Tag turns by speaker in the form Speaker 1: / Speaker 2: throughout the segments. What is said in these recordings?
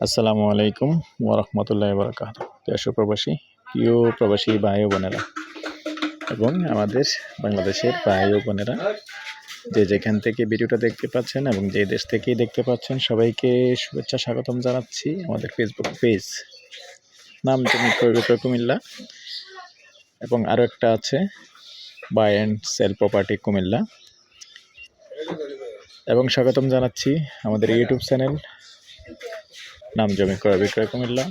Speaker 1: আসসালামু আলাইকুম ওরহমতুল্লাহ বরকাত। প্রিয় প্রবাসী ভাই ও বোনেরা এবং আমাদের বাংলাদেশের ভাই ও বোনেরা যে যেখান থেকে ভিডিওটা দেখতে পাচ্ছেন এবং যে দেশ থেকেই দেখতে পাচ্ছেন সবাইকে শুভেচ্ছা স্বাগতম জানাচ্ছি আমাদের ফেসবুক পেজ নাম জমি ক্রয় বিক্রয় কুমিল্লা এবং আরও একটা আছে buy and sell property Cumilla এবং স্বাগতম জানাচ্ছি আমাদের ইউটিউব চ্যানেল নাম জমি ক্রয় বিক্রয় কুমিল্লা।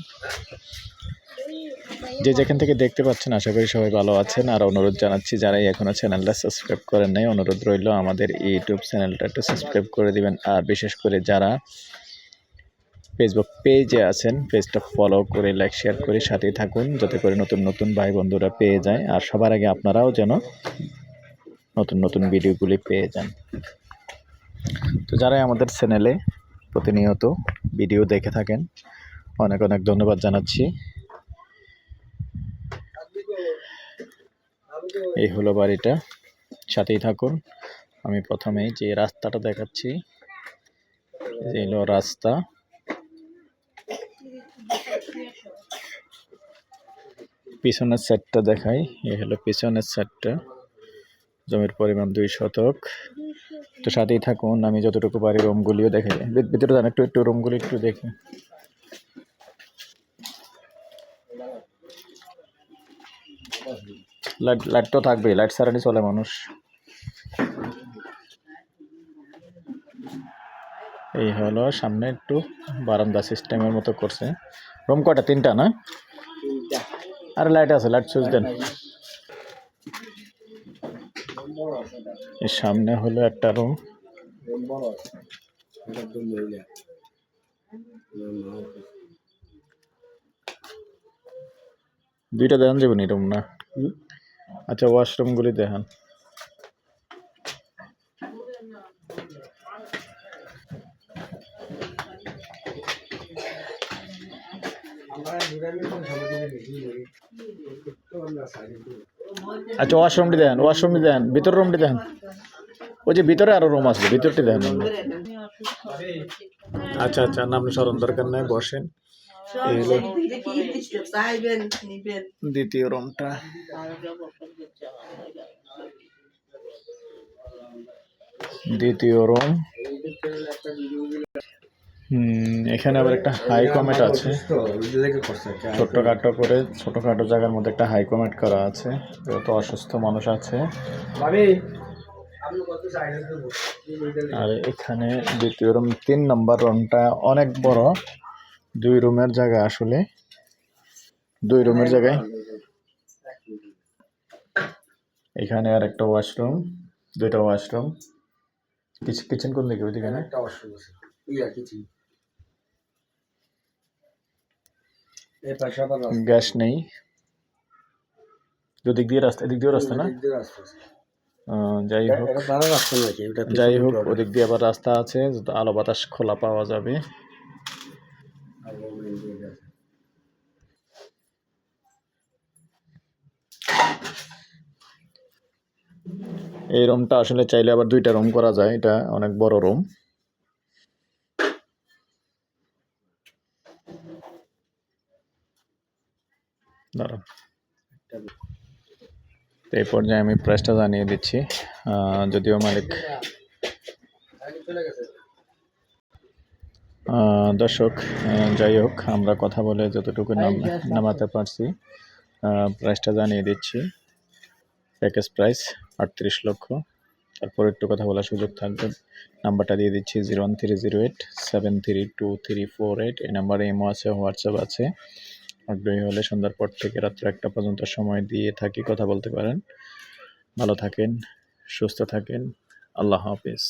Speaker 1: যে যেখান থেকে দেখতে পাচ্ছেন আশা করি সবাই ভালো আছেন। আর অনুরোধ জানাচ্ছি যারাই এখনও চ্যানেলটা সাবস্ক্রাইব করেন নাই, অনুরোধ রইল আমাদের ইউটিউব চ্যানেলটা একটু সাবস্ক্রাইব করে দিবেন। আর বিশেষ করে যারা ফেসবুক পেজে আছেন পেজটা ফলো করে লাইক শেয়ার করে সাথেই থাকুন, যাতে করে নতুন নতুন ভাই বন্ধুরা পেয়ে যায় আর সবার আগে আপনারাও যেন নতুন নতুন ভিডিওগুলি পেয়ে যান। তো যারাই আমাদের চ্যানেলে প্রতিনিয়ত ভিডিও দেখে থাকেন অনেক অনেক ধন্যবাদ জানাচ্ছি। এই হলো বাড়িটা, সাথেই থাকুন। আমি প্রথমেই যে রাস্তাটা দেখাচ্ছি, এই হলো রাস্তা। পিছনের সাইডটা দেখাই, এই হলো পিছনের সাইডটা। জমির পরিমাণ 2 শতক। তো সাথেই থাকুন, আমি যতটুকু পারি রুমগুলিও দেখে ভিতরে যান, একটু রুমগুলি একটু দেখি। লাইট তো থাকবেই, লাইট ছাড়ানি চলে মানুষ। এই হলো সামনে একটু বারান্দা সিস্টেমের মতো করছে। রুম কয়টা? 3টা না? আরে লাইট আছে, লাইট সুইচ দেন। এর সামনে হলো একটা রুম। দুইটা দেখান যাবেন এই রুম না? আচ্ছা, ওয়াশরুমগুলি দেখান। আচ্ছা, ওয়াশরুমটি দেখেন, ওয়াশরুমটি দেখেন, ভিতর রুমটি দেখেন। ওই যে ভিতরে আরো রুম আছে, ভিতরটি দেখেন। আচ্ছা আচ্ছা, নাম স্মরণ দরকার নাই, বসেন। এই হলো দ্বিতীয় রুমটা। দ্বিতীয় রুম। এখানে আবার একটা হাই কমেট আছে, ছোটখাটো জায়গার মধ্যে একটা হাই কমেট করা আছে, যত অসুস্থ মানুষ আছে। আর এখানে দ্বিতীয় রুম, 3 নম্বর রুমটা অনেক বড়, 2 রুমের জায়গা, আসলে 2 রুমের জায়গায়। এখানে আর একটা ওয়াশরুম, 2টা ওয়াশরুম। কিচেন কোন দিকে? ওইদিকে না? গ্যাস নেই। দুদিক দিয়ে রাস্তা, এদিক দিয়েও রাস্তা না? যাই হোক ওদিক দিয়ে আবার রাস্তা আছে, আলো বাতাস খোলা পাওয়া যাবে। এই রুমটা আসলে চাইলে আবার 2টা রুম করা যায়, এটা অনেক বড় রুম। দাঁড়ান, এই পর্যায়ে আমি প্রাইসটা জানিয়ে দিচ্ছি, যদিও মালিক। দর্শক, যাই হোক, আমরা কথা বলে যতটুকু নামাতে পারছি প্রাইসটা জানিয়ে দিচ্ছি। প্যাকেজ প্রাইস 38 লক্ষ। তারপর একটু কথা বলার সুযোগ থাকবে। নাম্বারটা দিয়ে দিচ্ছি 01308732348। এই নাম্বারে ইমো আছে, হোয়াটসঅ্যাপ আছে। আগ্রহী হলে সন্ধ্যার পর থেকে রাত্র 1টা পর্যন্ত সময় দিয়ে থাকি, কথা বলতে পারেন। ভালো থাকেন, সুস্থ থাকেন, আল্লাহ হাফেজ।